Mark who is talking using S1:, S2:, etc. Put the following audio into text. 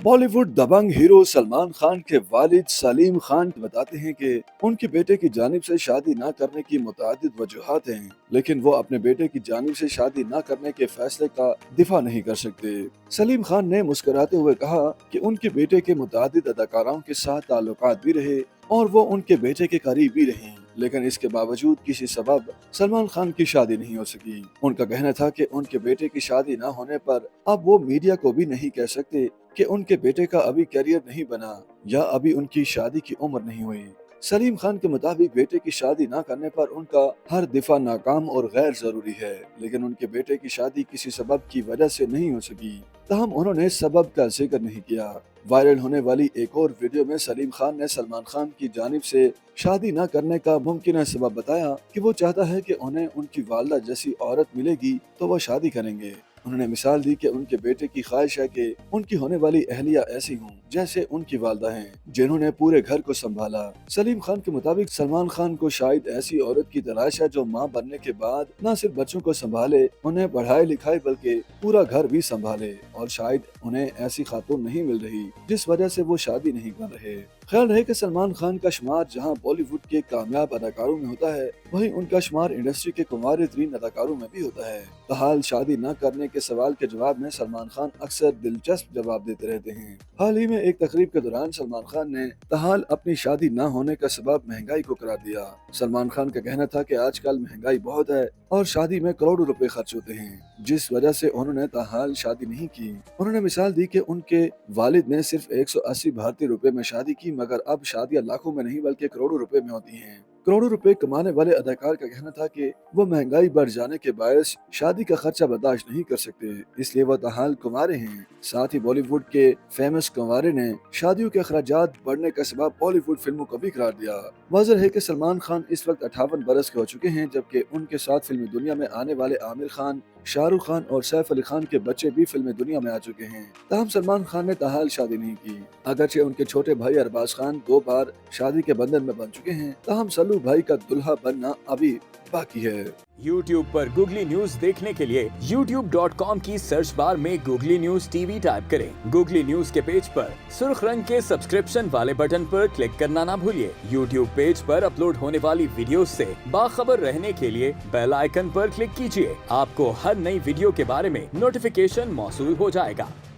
S1: बॉलीवुड दबंग hero Salman Khan के वालिद सलीम खान बताते हैं कि उनके बेटे की जानिब से शादी न करने की मुतअद्दिद वजूहात हैं, लेकिन वो अपने बेटे की जानिब से शादी न करने के फैसले का दिफा नहीं कर सकते। सलीम खान ने मुस्कुराते हुए कहा कि उनके बेटे के मुतअद्दिद अदाकाराओं के साथ ताल्लुकात भी रहे और वो उनके बेटे के करीब भी रहीं, लेकिन इसके बावजूद किसी सबब सलमान खान की शादी नहीं हो सकी। उनका कहना था कि उनके बेटे की शादी न होने पर अब वो मीडिया को भी नहीं कह सकते कि उनके बेटे का अभी करियर नहीं बना या अभी उनकी शादी की उम्र नहीं हुई। सलीम खान के मुताबिक बेटे की शादी ना करने पर उनका हर दिफा नाकाम और गैर जरूरी है, लेकिन उनके बेटे की शादी किसी सबब की वजह से नहीं हो सकी। तहम उन्होंने सबब का जिक्र नहीं किया। वायरल होने वाली एक और वीडियो में सलीम खान ने सलमान खान की जानिब से शादी न करने का मुमकिन सबब बताया कि वो चाहता है कि उन्हें उनकी वालदा जैसी औरत मिलेगी तो वो शादी करेंगे। उन्होंने मिसाल दी कि उनके बेटे की ख्वाहिश है कि उनकी होने वाली अहलिया ऐसी हों जैसे उनकी वालदा हैं, जिन्होंने पूरे घर को संभाला। सलीम खान के मुताबिक सलमान खान को शायद ऐसी औरत की तलाश है जो मां बनने के बाद न सिर्फ बच्चों को संभाले, उन्हें पढ़ाई लिखाई बल्कि पूरा घर भी संभाले, और शायद उन्हें ऐसी खातून नहीं मिल रही जिस वजह से वो शादी नहीं कर रहे। ख्याल रहे कि सलमान खान का शुमार जहां बॉलीवुड के कामयाब अदाकारों में होता है, वहीं उनका शुमार इंडस्ट्री के कुंवारे तरीन अदाकारों में भी होता है। बहरहाल शादी न करने के सवाल के जवाब में सलमान खान अक्सर दिलचस्प जवाब देते रहते हैं। हाल ही में एक तकरीब के दौरान सलमान खान ने ताहाल अपनी शादी न होने का सबब महंगाई को करार दिया। सलमान खान का कहना था कि आजकल महंगाई बहुत है और शादी में करोड़ों रुपए खर्च होते हैं, जिस वजह से उन्होंने ताहाल शादी नहीं की। उन्होंने मिसाल दी कि उनके वालिद ने सिर्फ 180 भारतीय रुपए में शादी की, मगर अब शादियां लाखों में नहीं बल्कि करोड़ों रुपए में होती हैं। करोड़ों रुपए कमाने वाले अदाकार का कहना था कि वो महंगाई बढ़ जाने के बायस शादी का खर्चा बर्दाश्त नहीं कर सकते, इसलिए वो ताहाल कुंवारे हैं। साथ ही बॉलीवुड के फेमस कुंवारे ने शादियों के अखराजात बढ़ने का सबब बॉलीवुड फिल्मों को भी करार दिया। वाज़ेह है कि सलमान खान इस वक्त 58 बरस के हो चुके हैं, जबकि उनके साथ फिल्मी दुनिया में आने वाले आमिर खान, शाहरुख खान और सैफ अली खान के बच्चे भी फिल्मी दुनिया में आ चुके हैं। ताहम सलमान खान ने ताहाल शादी नहीं की। अगरचे उनके छोटे भाई अरबाज खान 2 बार शादी के बंधन में बन चुके हैं, ताहम सल्लू भाई का दुल्हा बनना अभी बाकी है।
S2: YouTube पर गूगली न्यूज देखने के लिए youtube.com की सर्च बार में गूगली न्यूज टीवी टाइप करें। गूगली न्यूज के पेज पर सुर्ख रंग के सब्सक्रिप्शन वाले बटन पर क्लिक करना ना भूलिए। YouTube पेज पर अपलोड होने वाली वीडियोस से बाखबर रहने के लिए बेल आइकन पर क्लिक कीजिए। आपको हर नई वीडियो के बारे में नोटिफिकेशन मौसूल हो जाएगा।